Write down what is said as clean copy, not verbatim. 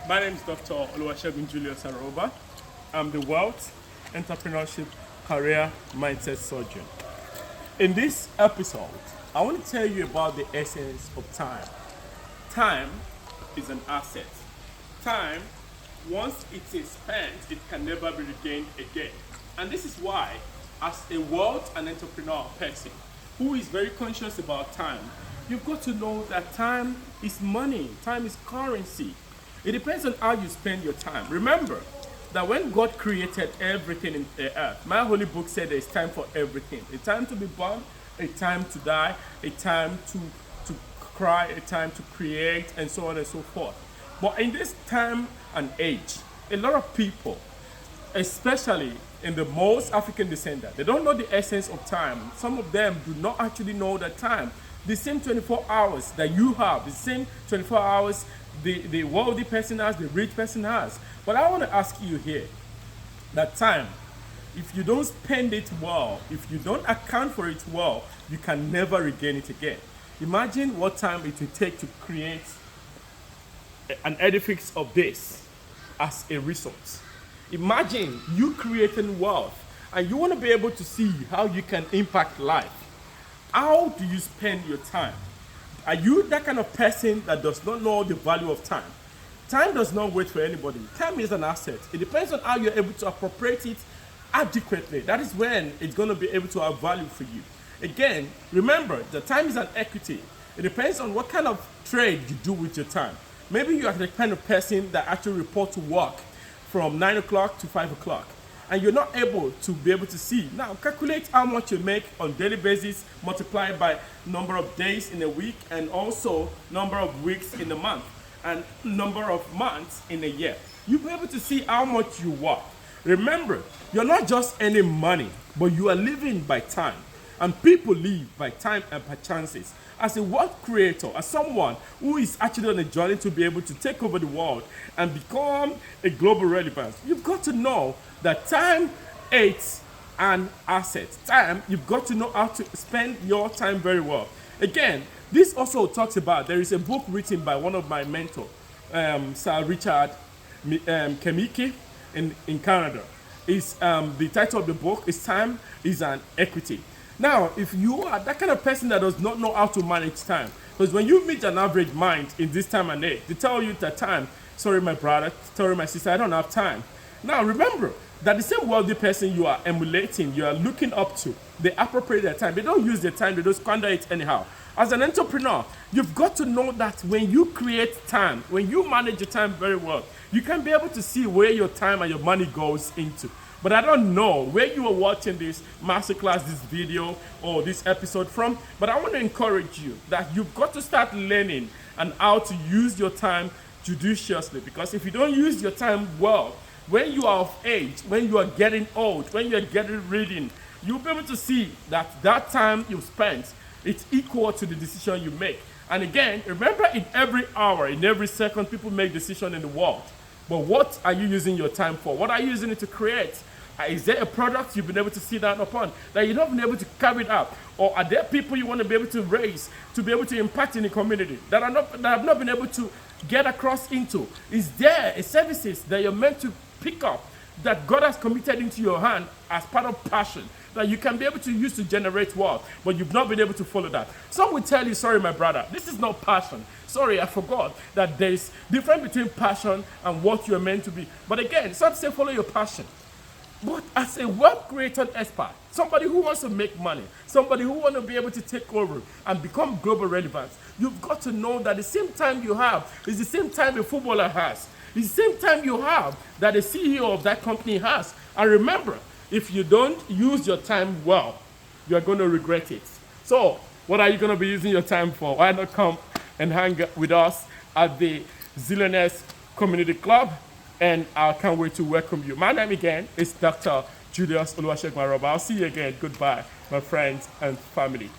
My name is Dr. Oluwasegun Julius Aroba. I'm the Wealth, Entrepreneurship, Career Mindset Surgeon. In this episode, I want to tell you about the essence of time. Time is an asset. Time, once it is spent, it can never be regained again. And this is why, as a wealth and entrepreneur person who is very conscious about time, you've got to know that time is money, time is currency. It depends on how you spend your time. Remember that when God created everything in the earth, my holy book said there's time for everything. A time to be born, a time to die, a time to cry, a time to create, and so on and so forth. But in this time and age, a lot of people, especially in the most African descendant, they don't know the essence of time. Some of them do not actually know that time, the same 24 hours that you have, the same 24 hours the wealthy person has, the rich person has. But I want to ask you here, that time, if you don't spend it well, if you don't account for it well, you can never regain it again. Imagine what time it will take to create an edifice of this as a resource. Imagine you creating wealth and you want to be able to see how you can impact life. How do you spend your time? Are you that kind of person that does not know the value of time? Time does not wait for anybody. Time is an asset. It depends on how you're able to appropriate it adequately. That is when it's going to be able to have value for you. Again, remember, the time is an equity. It depends on what kind of trade you do with your time. Maybe you are the kind of person that actually report to work from 9 o'clock to 5 o'clock. And you're not able to be able to see. Now, calculate how much you make on daily basis, multiplied by number of days in a week, and also number of weeks in a month, and number of months in a year. You'll be able to see how much you work. Remember, you're not just earning money, but you are living by time. And people live by time and by chances. As a wealth creator, as someone who is actually on a journey to be able to take over the world and become a global relevance, you've got to know that time is an asset. Time, you've got to know how to spend your time very well. Again, this also talks about, there is a book written by one of my mentors, Sir Richard Kemike in Canada. The title of the book is Time is an Equity. Now, if you are that kind of person that does not know how to manage time, because when you meet an average mind in this time and age, they tell you that time, sorry my brother, sorry my sister, I don't have time. Now remember that the same wealthy person you are emulating, you are looking up to, they appropriate their time. They don't use their time, they don't squander it anyhow. As an entrepreneur, you've got to know that when you create time, when you manage your time very well, you can be able to see where your time and your money goes into. But I don't know where you are watching this masterclass, this video, or this episode from, but I want to encourage you that you've got to start learning and how to use your time judiciously. Because if you don't use your time well, when you are of age, when you are getting old, when you are getting reading, you'll be able to see that that time you spent, it's equal to the decision you make. And again, remember, in every hour, in every second, people make decisions in the world. But what are you using your time for? What are you using it to create? Is there a product you've been able to sit down upon that you've not been able to carry it out? Or are there people you want to be able to raise, to be able to impact in the community that have not been able to get across into? Is there a services that you're meant to pick up that God has committed into your hand as part of passion that you can be able to use to generate wealth, but you've not been able to follow that? Some will tell you, sorry my brother, this is not passion. Sorry, I forgot that there is difference between passion and what you're meant to be. But again, some say follow your passion. But as a wealth-created expert, somebody who wants to make money, somebody who wants to be able to take over and become global relevant, you've got to know that the same time you have is the same time a footballer has. It's the same time you have that the CEO of that company has. And remember, if you don't use your time well, you're going to regret it. So, what are you going to be using your time for? Why not come and hang with us at the Zillionaires Community Club? And I can't wait to welcome you. My name again is Dr. Julius Oluwasegun Aroba. I'll see you again. Goodbye, my friends and family.